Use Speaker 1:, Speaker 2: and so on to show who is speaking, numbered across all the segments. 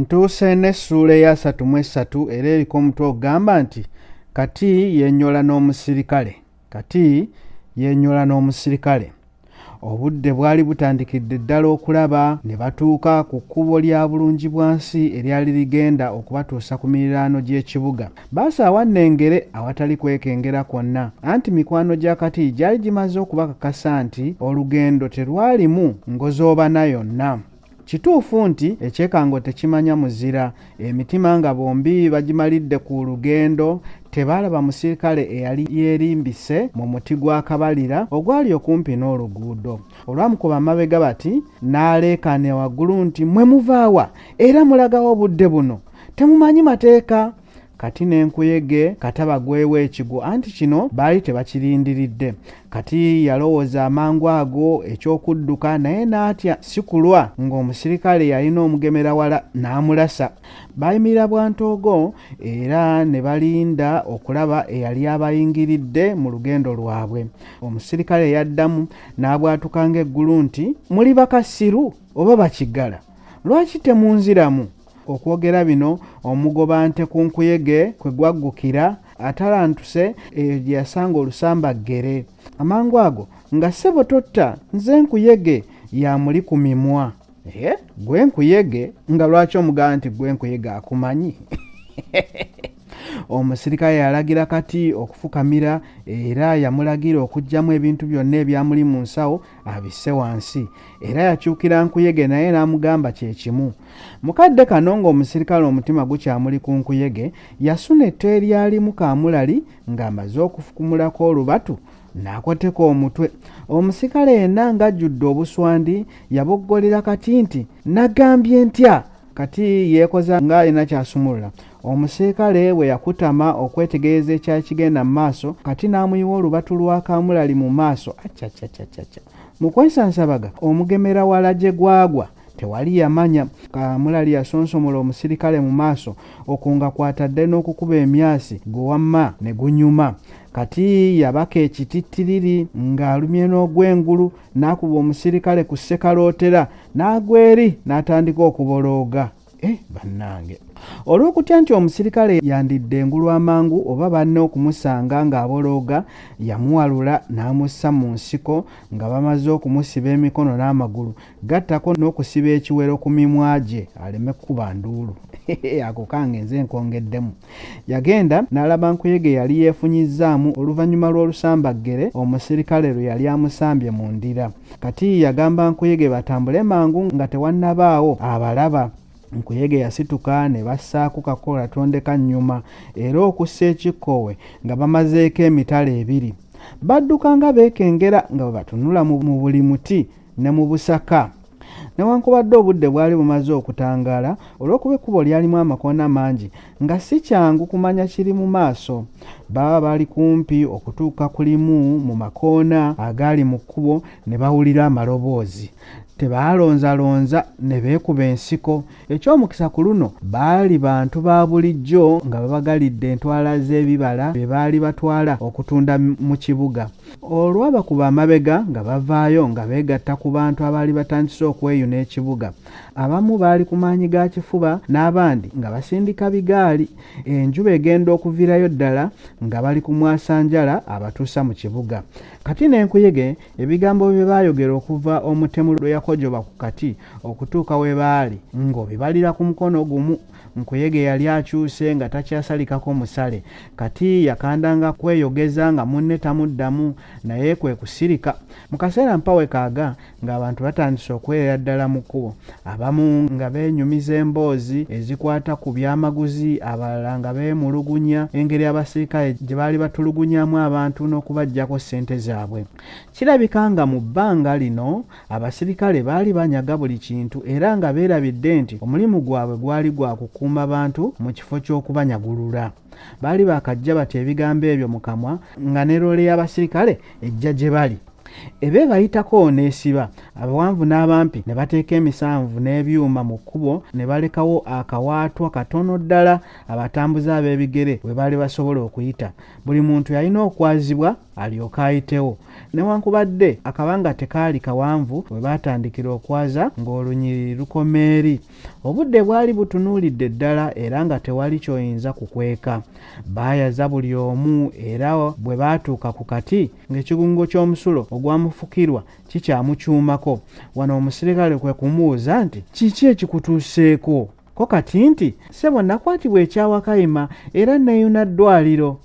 Speaker 1: Ntuuse n'essuula eya 33 era eriko omutwe ogamba nti kati yenyola n'omusirikale. Obudde bwali butandikidde ddala okulaba ne batuuka ku kkubo lya Bulungibwansi eryali ligenda okubatuusa ku miriraano gy'ekibuga. Baasaawa Nnengere awatali kwekengera kwonna, anti mikwano gya Kati gyali gimaze okubakakasa nti olugendo terwalimu ngozoobana yonna. Kituufu nti ekyekango tekimanya muzira, emitima nga bombi bagimalidde ku lugendo, tebaalaba musirikale eyali yeerimbise mu muti gwa kabalira ogwali okumpi n'oluguudo. Olwamukuba amabega bati n'aleekaana waggulu nti mmwe muvaawa era mulagawo obudde buno, temumanyi mateeka. Kati n'enkuyege katabagwewo ekigo, anti kino baali tebakirindiridde. Kati yalowooza amangu ago ekyokudduka, naye n'atya sikulwa ng'omusirikale yalina omugemera wala n'amulasa. Bayimirira bwantoogo era ne balinda okulaba eyali abayingiridde mu lugendo lwabwe. Omusirikale yaddamu n'abwatuka ng'eggulu nti muli bakasiru oba bakiggala, lwaki temunziramu? Okwogera bino omugoba nte ku nkuyege kwe gwaggukira atalantuse eyo gye yasanga olusambaggere. Amangu ago nga ssebo totta, nze nkuyege yamuli ku mimwa. Gwe nkuyege? Nga lwaki omugamba nti gwe nkuyege akumanyi? Omusirikale yalagira Kati okufukamira era yamulagira okuggyamu ebintu byonna ebyamuli mu nsawo abisse wansi, era yakyukira nkuyege naye n'amugamba kye kimu. Mukadde kano ng'omusirikale omutima gukyamuli ku nkuyege, yasuna etto eryalimu kaamulali ng'amaze okufukumulako olubatu n'akoteka omutwe. Omusirikale yenna ng'ajjudde obuswandi yaboggolera Kati nti nagambye ntya? Kati yeekoza ng'alina kyasumulula. Omusirikale bwe yakutama okwetegereza ekyali kigenda mu maaso, Kati n'amuyiwa olubatu lwa kaamulali mu maaso. Mu kwesansabaga omugemera wala gye gwagwa tewali yamanya. Kaamulali yasonsomola omusirikale mu maaso, okunga kwatadde n'okukuba emyasi gwe ne gunyuma. Kati yabaka ekitittiriri ng'alumye n'ogw'engulu, n'akuba omusirikale ku ssekalootera n'agwa eri n'atandika okubolooga. Bannange, olw'okutya nti omusirikale yandidde engulu amangu oba banne okumusanga ng'abolooga, yamuwalula n'amussa mu nsiko nga bamaze okumusiba emikono n'amagulu, gattako n'okusiba ekiwero ku mimwa gye aleme kukuba nduulu. Ako kange nze nkongeddemu. Yagenda n'alaba nkuyege yali yeefunyizzaamu oluvannyuma lw'olusambaggere omusirikale lwe yali amusambye mu ndira. Kati yagamba nkuyege batambule mangu nga tewannabaawo abalaba. Nkuyege yasituka ne bassaako kakola tondeka nnyuma era okussa ekikkowe nga bamazeeko emitala ebiri. Badduka nga beekengera nga bwe batunula mu buli muti ne mu busaka. Newankubadde obudde bwali bumaze okutangaala olw'okuba ekkubo lyalimu amakoona mangi nga si kyangu kumanya kiri mu maaso. Baba bali kumpi okutuuka ku limu mu makoona agali mu kkubo ne bawulira amaloboozi. Tebaalonzalonza ne beekuba ensiko. Ekyomukisa ku luno baali bantu ba bulijjo nga babagalidde entwala z'ebibala bye baali batwala okutunda mu kibuga. Olwabakuba amabega nga bavaayo nga beegatta ku bantu abaali batandise okweyuna ekibuga. Abamu baali ku maanyi ga kifuba n'abandi nga basindika bigaali. Enjuba egenda okuviirayo ddala nga bali ku mwasanjala abatuusa mu kibuga. Kati n'enkuyege ebigambo bye baayogera okuva omutemu lwe yakojoba ku Kati okutuuka we baali ng'obibalira ku mukono gumu. Nkuyege yali akyuse nga takyasalikako musale. Kati yakandanga kweyogeza nga munne tamuddamu, naye kwe kusirika. Mu kaseera mpawe kaaga ng'abantu batandise okwerera ddala mu kkubo, abamu nga beenyumiza emboozi ezikwata ku byamaguzi, abalala nga beemulugunya engeri abasirikale gye baali batulugunyamu abantu n'okubaggyako ssente zaabwe. Kirabika nga mu bbanga lino abasirikale baali banyaga buli kintu era nga beerabidde nti omulimu gwabwe gwali gwa kukuuma bantu mu kifo ky'okubanyagulula. Baali bakajja batya ebigambo ebyo mu kamwa nga ne loole y'abasirikale ejja gye bali. Ebeebayitako n'esiba, abawanvu n'abampi ne bateeka emisanvu n'ebyuma mu kkubo ne balekawo akawaatwa katono ddala abatambuze ab'ebigere we baali basobola okuyita. Buli muntu yalina okwazibwa alyoka ayitewo. Newankubadde akabanga tekaali kawanvu we baatandikira okwaza ng'olunyiriri lukoma eri. Obudde bwali butunuulidde ddala era nga tewali ky'oyinza kukweka. Baayaza buli omu era bwe baatuuka ku kati ng'ekigungo ky'omusulo ogwamufukirwa kikyamukyumako. Wano omusirikale kwe kumubuuza nti kiki ekikutuuseeko? Ko kati nti ssebo nakwatibwa ekyawakayima era neeyuna ddwaliro.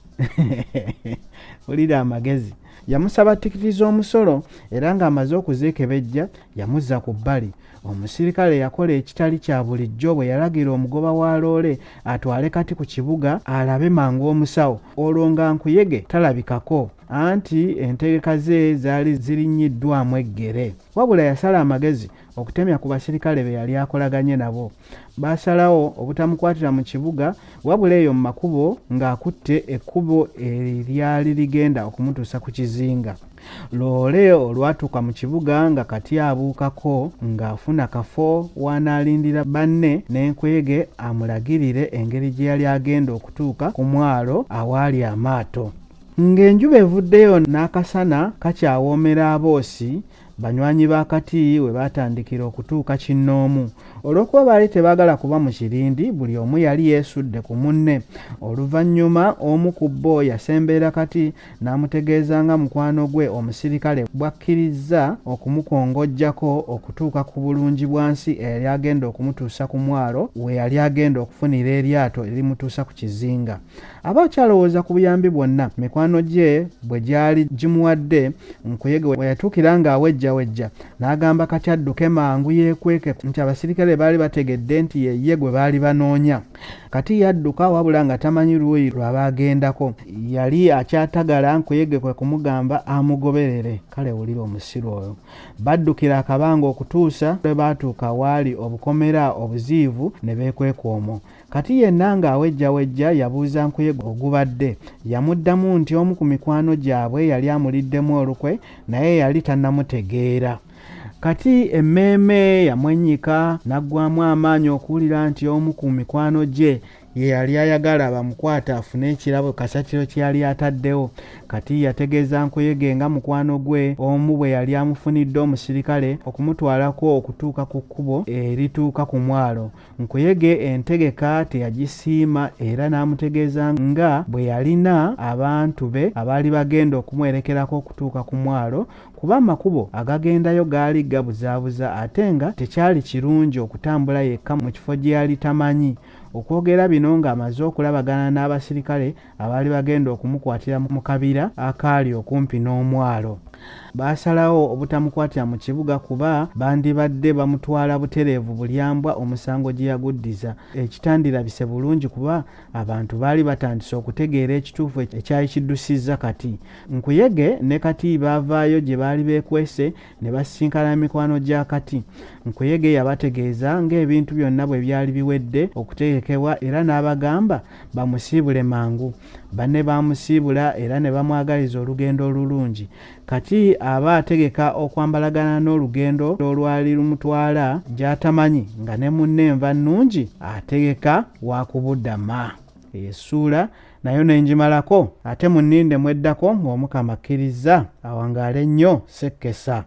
Speaker 1: Olira amagezi. Yamusaba tikiti z'omusolo era ng'amaze okuzeekebejja yamuzza ku bbali. Omusirikale yakola ekitali kya bulijjo bwe yalagira omugoba wa loole atwale kati ku kibuga alabe mangu omusawo. Olwo nga nkuyege talabikako anti entegeka ze zaali zirinnyiddwamu eggere. Wabula yasala amagezi okutemya ku basirikale be yali akolaganye nabo. Baasalawo obutamukwatira mu kibuga wabula eyo mu makubo ng'akutte ekkubo eryali ligenda okumutuusa ku kizinga. Loole olwatuuka mu kibuga nga kati abuukako ng'afuna kafo w'anaalindira banne n'enkuyege amulagirire engeri gye yali agenda okutuuka ku mwalo awaali amaato. Ng'enjuba evuddeyo n'akasana kakyawoomera aboosi, banywanyi ba kati we baatandikira okutuuka kinnoomu. Olw'okuba baali tebaagala kuba mu kirindi, buli omu yali yeesudde ku munne. Oluvannyuma omu ku bo yasembeera kati n'amutegeeza nga mukwano gwe omusirikale bw'akkirizza okumukongojjako okutuuka ku bulungi bwansi eyali agenda okumutuusa ku mwalo we yali agenda okufunira eryato erimutuusa ku kizinga. Aba akyalowooza ku buyambi bwonna mikwano gye bwe gyali gimuwadde, nkuyege we yatuukira ng'awejjawejja n'agamba kati adduke mangu yeekweke nti abasirikale baali bategedde nti ye gwe baali banoonya. Kati yadduka wabula nga tamanyi luuyi lw'abaagendako. Yali akyatagala nkuyege kwe kumugamba amugoberere. Kale wulira omusiru oyo. Baddukira akabanga okutuusa lwe baatuuka waali obukomera obuziivu ne beekweka omwo. Kati yenna ng'awejjawejja yabuuza nkuyege ogubadde. Yamuddamu nti omu ku mikwano gyabwe yali amuliddemu olukwe naye yali tannamutegeera. Kati emmeeme yamwennyika n'aggwamu amaanyi okuwulira nti omu ku mikwano gye ye yali ayagala bamukwata afune ekirabo kasatiro kye yali ataddewo. Kati yategeeza nkuyege nga mukwano gwe omu bwe yali amufunidde omusirikale okumutwalako okutuuka ku kkubo erituuka ku mwalo. Nkuyege entegeka teyagisiima era n'amutegeeza nga bwe yalina abantu be abaali bagenda okumwerekerako okutuuka ku mwalo, kuba amakubo agagendayo gaali gabuzaabuza ate nga tekyali kirungi okutambula yekka mu kifo gye yali tamanyi. Okwogera bino ng'amaze okulabagana n'abasirikale abaali bagenda okumukwatira mu kabira akaali okumpi n'omwalo. Baasalawo obutamukwatira mu kibuga kuba bandibadde bamutwala butereevu bulyambwa omusango gye yaguddiza. Ekitandirabise bulungi kuba abantu baali batandise okutegeera ekituufu ekyali kiddusizza kati. Nkuyege ne kati baavaayo gye baali beekwese ne basisinkana mikwano gya kati. Nkuyege yabategeeza ng'ebintu byonna bwe byali biwedde okutegekebwa era n'abagamba bamusiibule mangu. Banne bamusiibula era ne bamwagaliza olugendo olulungi. Kati aba ategeka okwambalagana n'olugendo olwali lumutwala gy'atamanyi nga ne munne enva nnungi ategeka wakubuddama. Essuula nayo nenjimalako ate munninde mweddako ng'Omukama akkiriza awangaale nnyo Sekkesa.